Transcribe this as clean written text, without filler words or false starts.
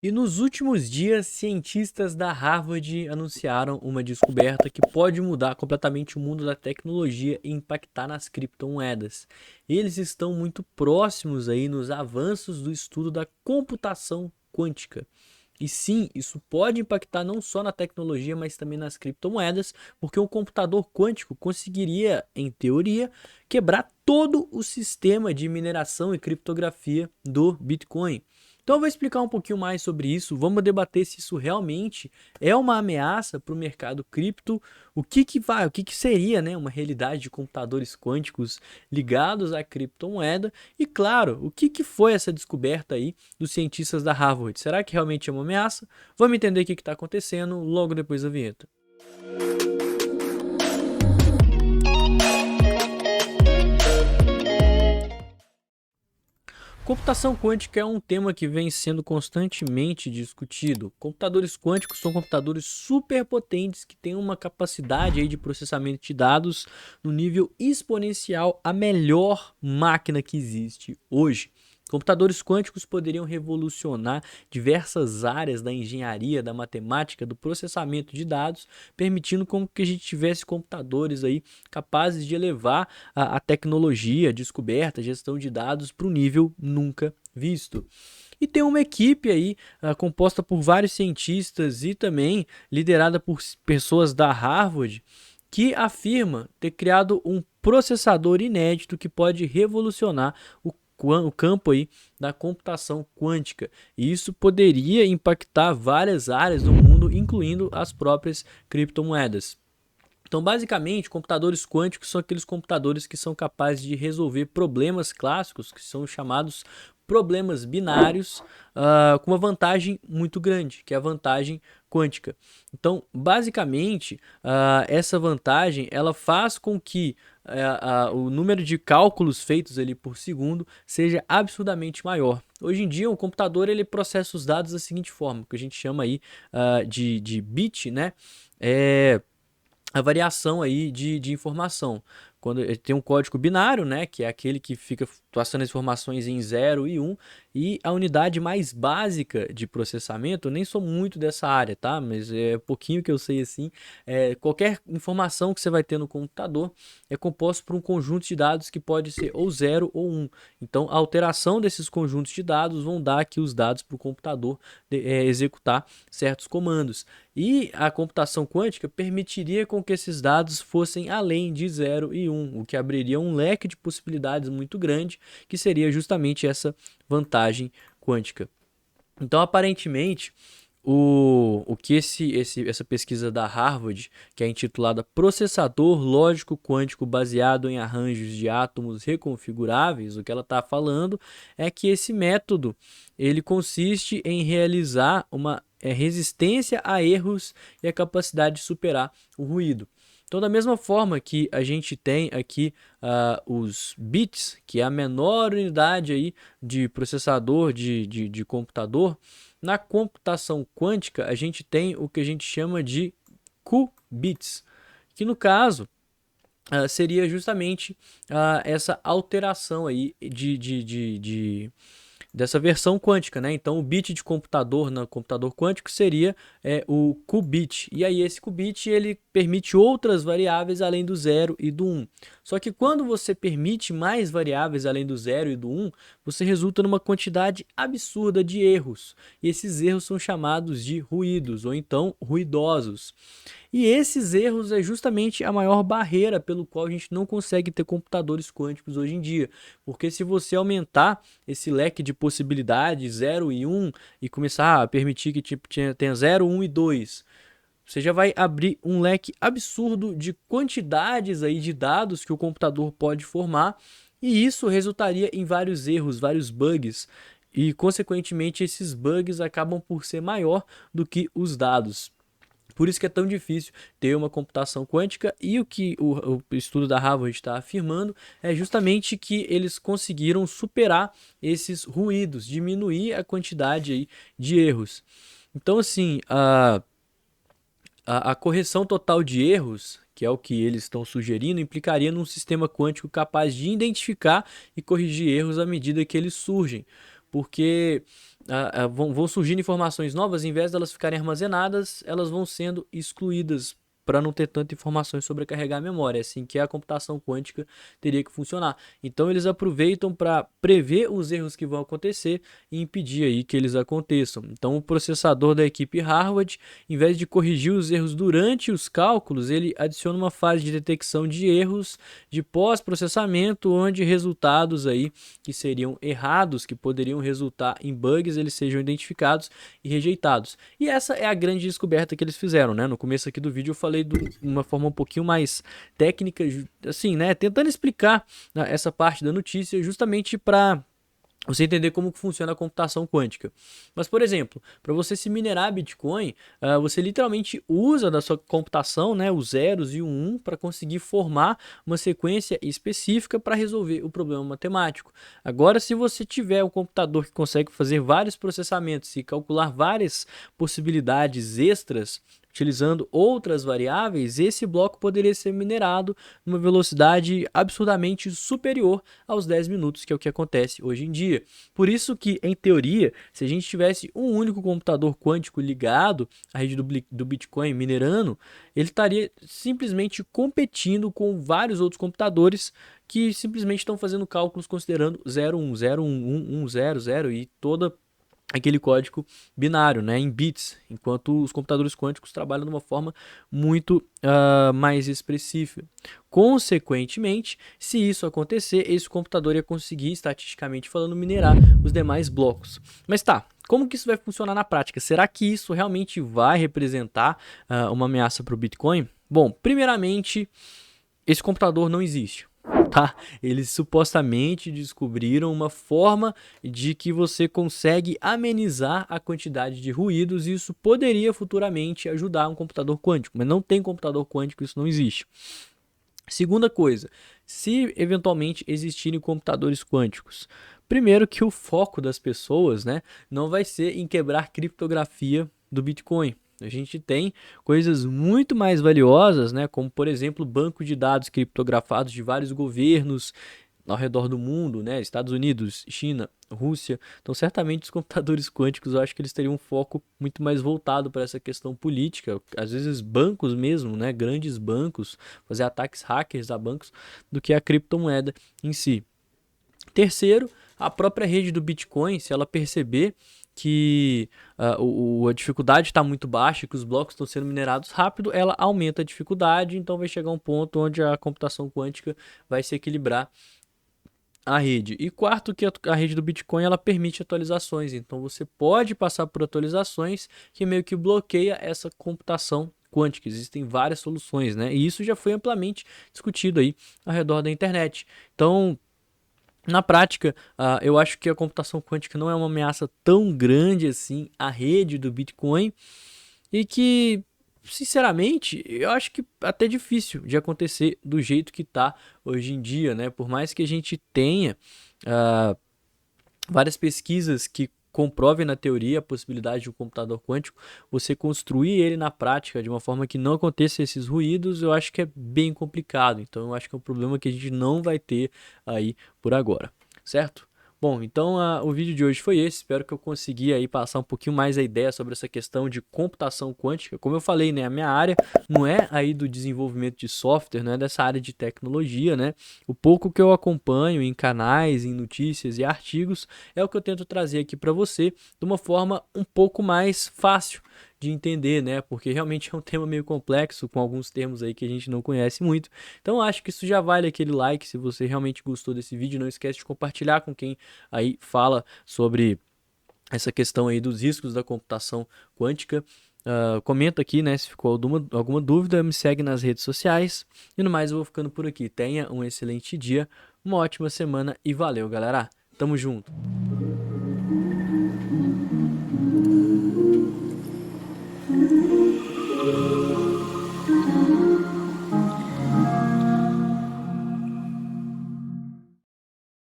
E nos últimos dias, cientistas da Harvard anunciaram uma descoberta que pode mudar completamente o mundo da tecnologia e impactar nas criptomoedas. Eles estão muito próximos aí nos avanços do estudo da computação quântica. E sim, isso pode impactar não só na tecnologia, mas também nas criptomoedas, porque um computador quântico conseguiria, em teoria, quebrar todo o sistema de mineração e criptografia do Bitcoin. Então eu vou explicar um pouquinho mais sobre isso, vamos debater se isso realmente é uma ameaça para o mercado cripto, o que seria, né, uma realidade de computadores quânticos ligados à criptomoeda e, claro, o que foi essa descoberta aí dos cientistas da Harvard. Será que realmente é uma ameaça? Vamos entender o que está acontecendo logo depois da vinheta. Computação quântica é um tema que vem sendo constantemente discutido. Computadores quânticos são computadores superpotentes que têm uma capacidade aí de processamento de dados no nível exponencial, a melhor máquina que existe hoje. Computadores quânticos poderiam revolucionar diversas áreas da engenharia, da matemática, do processamento de dados, permitindo com que a gente tivesse computadores aí capazes de elevar a tecnologia, a descoberta, a gestão de dados para um nível nunca visto. E tem uma equipe aí composta por vários cientistas e também liderada por pessoas da Harvard que afirma ter criado um processador inédito que pode revolucionar o campo aí da computação quântica. E isso poderia impactar várias áreas do mundo, incluindo as próprias criptomoedas. Então, basicamente, computadores quânticos são aqueles computadores que são capazes de resolver problemas clássicos, que são chamados problemas binários, com uma vantagem muito grande, que é a vantagem quântica. Então, basicamente, essa vantagem ela faz com que o número de cálculos feitos ali por segundo seja absurdamente maior. Hoje em dia, um computador ele processa os dados da seguinte forma, que a gente chama aí de bit, né? A variação aí de informação. Quando ele tem um código binário, né, que é aquele que fica passando as informações em 0 e 1, e a unidade mais básica de processamento, eu nem sou muito dessa área, tá? Mas é pouquinho que eu sei assim, qualquer informação que você vai ter no computador é composto por um conjunto de dados que pode ser ou 0 ou 1. Então, a alteração desses conjuntos de dados vão dar aqui os dados para o computador executar certos comandos. E a computação quântica permitiria com que esses dados fossem além de 0 e 1, o que abriria um leque de possibilidades muito grande, que seria justamente essa vantagem quântica. Então, aparentemente, o que essa pesquisa da Harvard, que é intitulada Processador Lógico Quântico Baseado em Arranjos de Átomos Reconfiguráveis, o que ela está falando é que esse método ele consiste em realizar uma resistência a erros e a capacidade de superar o ruído. Então, da mesma forma que a gente tem aqui os bits, que é a menor unidade aí de processador de computador, na computação quântica a gente tem o que a gente chama de qubits, que no caso seria justamente essa alteração aí dessa versão quântica, né? Então, o bit de computador no computador quântico seria o qubit. E aí, esse qubit ele permite outras variáveis além do 0 e do 1. Só que quando você permite mais variáveis além do 0 e do 1, você resulta numa quantidade absurda de erros. E esses erros são chamados de ruídos, ou então ruidosos. E esses erros é justamente a maior barreira pelo qual a gente não consegue ter computadores quânticos hoje em dia. Porque se você aumentar esse leque de possibilidades 0 e 1 e começar a permitir que tipo, tenha 0, 1 e 2, você já vai abrir um leque absurdo de quantidades aí de dados que o computador pode formar, e isso resultaria em vários erros, vários bugs, e consequentemente esses bugs acabam por ser maior do que os dados. Por isso que é tão difícil ter uma computação quântica, e o que o estudo da Harvard está afirmando é justamente que eles conseguiram superar esses ruídos, diminuir a quantidade aí de erros. Então, assim, a correção total de erros, que é o que eles estão sugerindo, implicaria num sistema quântico capaz de identificar e corrigir erros à medida que eles surgem. Porque vão surgindo informações novas, em vez delas ficarem armazenadas, elas vão sendo excluídas para não ter tanta informação e sobrecarregar a memória. É assim que a computação quântica teria que funcionar. Então eles aproveitam para prever os erros que vão acontecer e impedir aí que eles aconteçam. Então o processador da equipe Harvard, em vez de corrigir os erros durante os cálculos, ele adiciona uma fase de detecção de erros de pós-processamento, onde resultados aí que seriam errados, que poderiam resultar em bugs, eles sejam identificados e rejeitados. E essa é a grande descoberta que eles fizeram, né? No começo aqui do vídeo eu falei de uma forma um pouquinho mais técnica, assim, né? Tentando explicar, né, essa parte da notícia justamente para você entender como que funciona a computação quântica. Mas, por exemplo, para você se minerar Bitcoin, você literalmente usa da sua computação, né, os zeros e o 1 para conseguir formar uma sequência específica para resolver o problema matemático. Agora, se você tiver um computador que consegue fazer vários processamentos e calcular várias possibilidades extras, utilizando outras variáveis, esse bloco poderia ser minerado numa velocidade absurdamente superior aos 10 minutos, que é o que acontece hoje em dia. Por isso que, em teoria, se a gente tivesse um único computador quântico ligado à rede do Bitcoin minerando, ele estaria simplesmente competindo com vários outros computadores que simplesmente estão fazendo cálculos considerando 0, 1, 0, 1, 1, 1, 0, 0 e toda aquele código binário, né, em bits, enquanto os computadores quânticos trabalham de uma forma muito mais expressiva. Consequentemente, se isso acontecer, esse computador ia conseguir, estatisticamente falando, minerar os demais blocos. Mas tá, como que isso vai funcionar na prática? Será que isso realmente vai representar uma ameaça para o Bitcoin? Bom, primeiramente, esse computador não existe. Tá? Eles supostamente descobriram uma forma de que você consegue amenizar a quantidade de ruídos e isso poderia futuramente ajudar um computador quântico, mas não tem computador quântico, isso não existe. Segunda coisa, se eventualmente existirem computadores quânticos, primeiro que o foco das pessoas, né, não vai ser em quebrar criptografia do Bitcoin. A gente tem coisas muito mais valiosas, né, como por exemplo banco de dados criptografados de vários governos ao redor do mundo, né, Estados Unidos, China, Rússia. Então certamente os computadores quânticos, eu acho que eles teriam um foco muito mais voltado para essa questão política, às vezes bancos mesmo, né, grandes bancos, fazer ataques hackers a bancos, do que a criptomoeda em si. Terceiro, a própria rede do Bitcoin, se ela perceber que a dificuldade está muito baixa, que os blocos estão sendo minerados rápido, ela aumenta a dificuldade, então vai chegar um ponto onde a computação quântica vai se equilibrar a rede. E quarto, que a rede do Bitcoin ela permite atualizações, então você pode passar por atualizações que meio que bloqueia essa computação quântica. Existem várias soluções, né? E isso já foi amplamente discutido aí ao redor da internet. Então, na prática, eu acho que a computação quântica não é uma ameaça tão grande assim à rede do Bitcoin e que, sinceramente, eu acho que até difícil de acontecer do jeito que está hoje em dia, né? Por mais que a gente tenha várias pesquisas que comprovem na teoria a possibilidade de um computador quântico, você construir ele na prática de uma forma que não aconteça esses ruídos, eu acho que é bem complicado. Então eu acho que é um problema que a gente não vai ter aí por agora, certo? Bom, então o vídeo de hoje foi esse, espero que eu consegui aí passar um pouquinho mais a ideia sobre essa questão de computação quântica. Como eu falei, né, a minha área não é aí do desenvolvimento de software, não é dessa área de tecnologia, né? O pouco que eu acompanho em canais, em notícias e artigos é o que eu tento trazer aqui para você de uma forma um pouco mais fácil de entender, né? Porque realmente é um tema meio complexo, com alguns termos aí que a gente não conhece muito. Então acho que isso já vale aquele like. Se você realmente gostou desse vídeo, não esquece de compartilhar com quem aí fala sobre essa questão aí dos riscos da computação quântica. Comenta aqui, né, se ficou alguma dúvida, me segue nas redes sociais. E no mais eu vou ficando por aqui. Tenha um excelente dia, uma ótima semana e valeu, galera. Tamo junto.